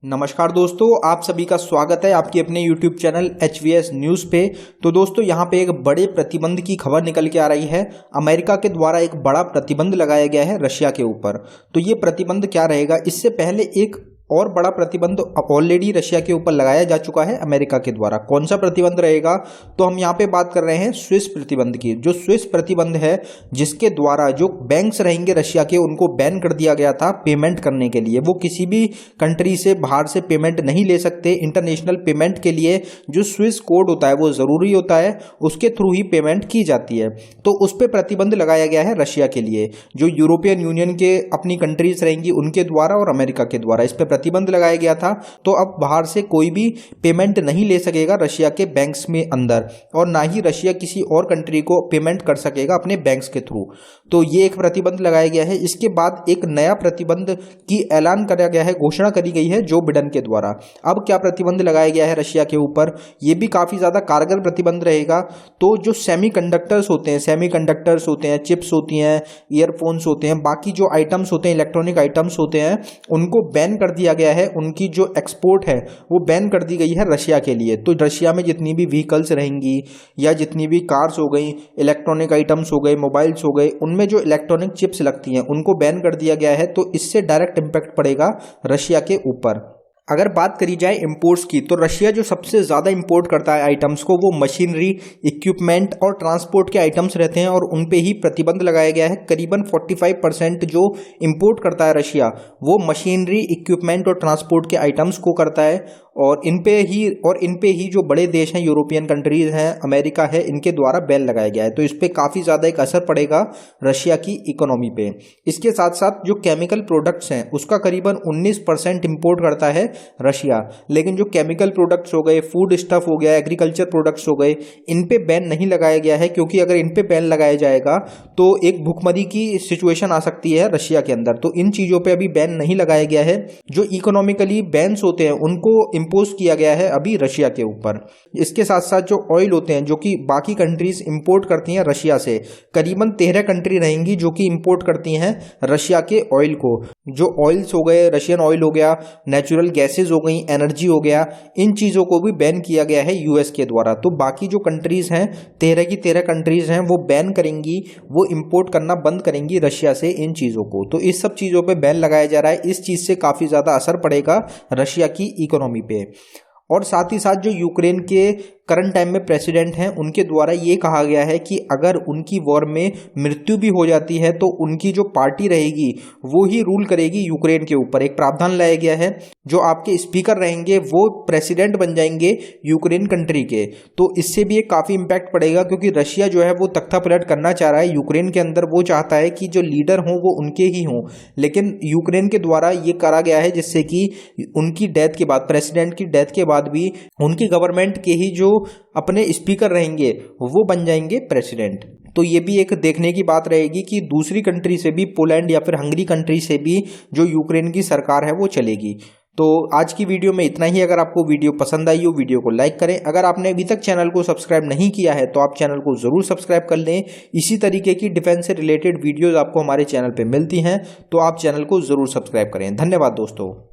नमस्कार दोस्तों, आप सभी का स्वागत है आपकी अपने YouTube चैनल HVS न्यूज़ पे। तो दोस्तों यहाँ पे एक बड़े प्रतिबंध की खबर निकल के आ रही है। अमेरिका के द्वारा एक बड़ा प्रतिबंध लगाया गया है रशिया के ऊपर। तो ये प्रतिबंध क्या रहेगा? इससे पहले एक और बड़ा प्रतिबंध ऑलरेडी रशिया के ऊपर लगाया जा चुका है अमेरिका के द्वारा। कौन सा प्रतिबंध रहेगा? तो हम यहाँ पे बात कर रहे हैं स्विस प्रतिबंध की। जो स्विस प्रतिबंध है, जिसके द्वारा जो बैंक्स रहेंगे रशिया के, उनको बैन कर दिया गया था पेमेंट करने के लिए। वो किसी भी कंट्री से बाहर से पेमेंट नहीं ले सकते। इंटरनेशनल पेमेंट के लिए जो स्विस कोड होता है वो ज़रूरी होता है, उसके थ्रू ही पेमेंट की जाती है। तो उस पर प्रतिबंध लगाया गया है रशिया के लिए। जो यूरोपियन यूनियन के अपनी कंट्रीज रहेंगी उनके द्वारा और अमेरिका के द्वारा इस पर प्रतिबंध लगाया गया था। तो अब बाहर से कोई भी पेमेंट नहीं ले सकेगा रशिया के बैंक्स में अंदर, और ना ही रशिया किसी और कंट्री को पेमेंट कर सकेगा अपने बैंक्स के थ्रू। तो ये एक प्रतिबंध लगाया गया है। इसके बाद एक नया प्रतिबंध की ऐलान करा गया है, घोषणा करी गई है जो बिडेन के द्वारा। अब क्या प्रतिबंध लगाया गया है रशिया के ऊपर? ये भी काफ़ी ज़्यादा कारगर प्रतिबंध रहेगा। तो जो सेमीकंडक्टर्स होते हैं, चिप्स होती हैं, ईयरफोन्स होते हैं, बाकी जो आइटम्स होते हैं, इलेक्ट्रॉनिक आइटम्स होते हैं, उनको बैन कर दिया गया है। उनकी जो एक्सपोर्ट है वो बैन कर दी गई है रशिया के लिए। तो रशिया में जितनी भी व्हीकल्स रहेंगी या जितनी भी कार्स हो गई, इलेक्ट्रॉनिक आइटम्स हो गए, मोबाइल्स हो गए, उनमें जो इलेक्ट्रॉनिक चिप्स लगती हैं उनको बैन कर दिया गया है। तो इससे डायरेक्ट इम्पैक्ट पड़ेगा रशिया के ऊपर। अगर बात करी जाए इंपोर्ट्स की, तो रशिया जो सबसे ज़्यादा इंपोर्ट करता है आइटम्स को, वो मशीनरी, इक्विपमेंट और ट्रांसपोर्ट के आइटम्स रहते हैं, और उन पे ही प्रतिबंध लगाया गया है। करीबन 45% जो इंपोर्ट करता है रशिया, वो मशीनरी, इक्विपमेंट और ट्रांसपोर्ट के आइटम्स को करता है। और इन पे ही जो बड़े देश हैं, यूरोपियन कंट्रीज हैं, अमेरिका है, इनके द्वारा बैन लगाया गया है। तो इस पर काफ़ी ज़्यादा एक असर पड़ेगा रशिया की इकोनॉमी पे। इसके साथ साथ जो केमिकल प्रोडक्ट्स हैं उसका करीबन 19% इंपोर्ट करता है रशिया। लेकिन जो केमिकल प्रोडक्ट्स हो गए, फूड स्टफ हो गया, एग्रीकल्चर प्रोडक्ट्स हो गए, इन पे बैन नहीं लगाया गया है, क्योंकि अगर इन पे बैन लगाया जाएगा तो एक भुखमरी की सिचुएशन आ सकती है रशिया के अंदर। तो इन चीज़ों पे अभी बैन नहीं लगाया गया है। जो इकोनॉमिकली बैन्स होते हैं उनको इम्पोज किया गया है अभी रशिया के ऊपर। इसके साथ साथ जो ऑयल होते हैं, जो कि बाकी कंट्रीज इंपोर्ट करती हैं रशिया से, करीबन 13 कंट्री रहेंगी जो कि इंपोर्ट करती हैं रशिया के ऑयल को। जो ऑयल्स हो गए, रशियन ऑयल हो गया, नेचुरल गैसेज हो गई, एनर्जी हो गया, इन चीज़ों को भी बैन किया गया है यूएस के द्वारा। तो बाकी जो कंट्रीज़ हैं, 13 की 13 कंट्रीज़ हैं, वो बैन करेंगी, वो इंपोर्ट करना बंद करेंगी रशिया से इन चीज़ों को। तो इस सब चीज़ों पे बैन लगाया जा रहा है। इस चीज़ से काफ़ी ज़्यादा असर पड़ेगा रशिया की इकोनॉमी पे। और साथ ही साथ जो यूक्रेन के करंट टाइम में प्रेसिडेंट हैं, उनके द्वारा ये कहा गया है कि अगर उनकी वॉर में मृत्यु भी हो जाती है तो उनकी जो पार्टी रहेगी वो ही रूल करेगी यूक्रेन के ऊपर। एक प्रावधान लाया गया है, जो आपके स्पीकर रहेंगे वो प्रेसिडेंट बन जाएंगे यूक्रेन कंट्री के। तो इससे भी एक काफ़ी इम्पैक्ट पड़ेगा, क्योंकि रशिया जो है वो तख्ता पलट करना चाह रहा है यूक्रेन के अंदर। वो चाहता है कि जो लीडर हों वो उनके ही हों, लेकिन यूक्रेन के द्वारा ये करा गया है जिससे कि उनकी डेथ के बाद, प्रेसिडेंट की डेथ के बाद भी उनकी गवर्नमेंट के ही जो अपने स्पीकर रहेंगे वो बन जाएंगे प्रेसिडेंट। तो ये भी एक देखने की बात रहेगी कि दूसरी कंट्री से भी, पोलैंड या फिर हंगरी कंट्री से भी जो यूक्रेन की सरकार है वो चलेगी। तो आज की वीडियो में इतना ही। अगर आपको वीडियो पसंद आई हो, वीडियो को लाइक करें। अगर आपने अभी तक चैनल को सब्सक्राइब नहीं किया है तो आप चैनल को ज़रूर सब्सक्राइब कर लें। इसी तरीके की डिफेंस से रिलेटेड वीडियोज़ आपको हमारे चैनल पर मिलती हैं, तो आप चैनल को ज़रूर सब्सक्राइब करें। धन्यवाद दोस्तों।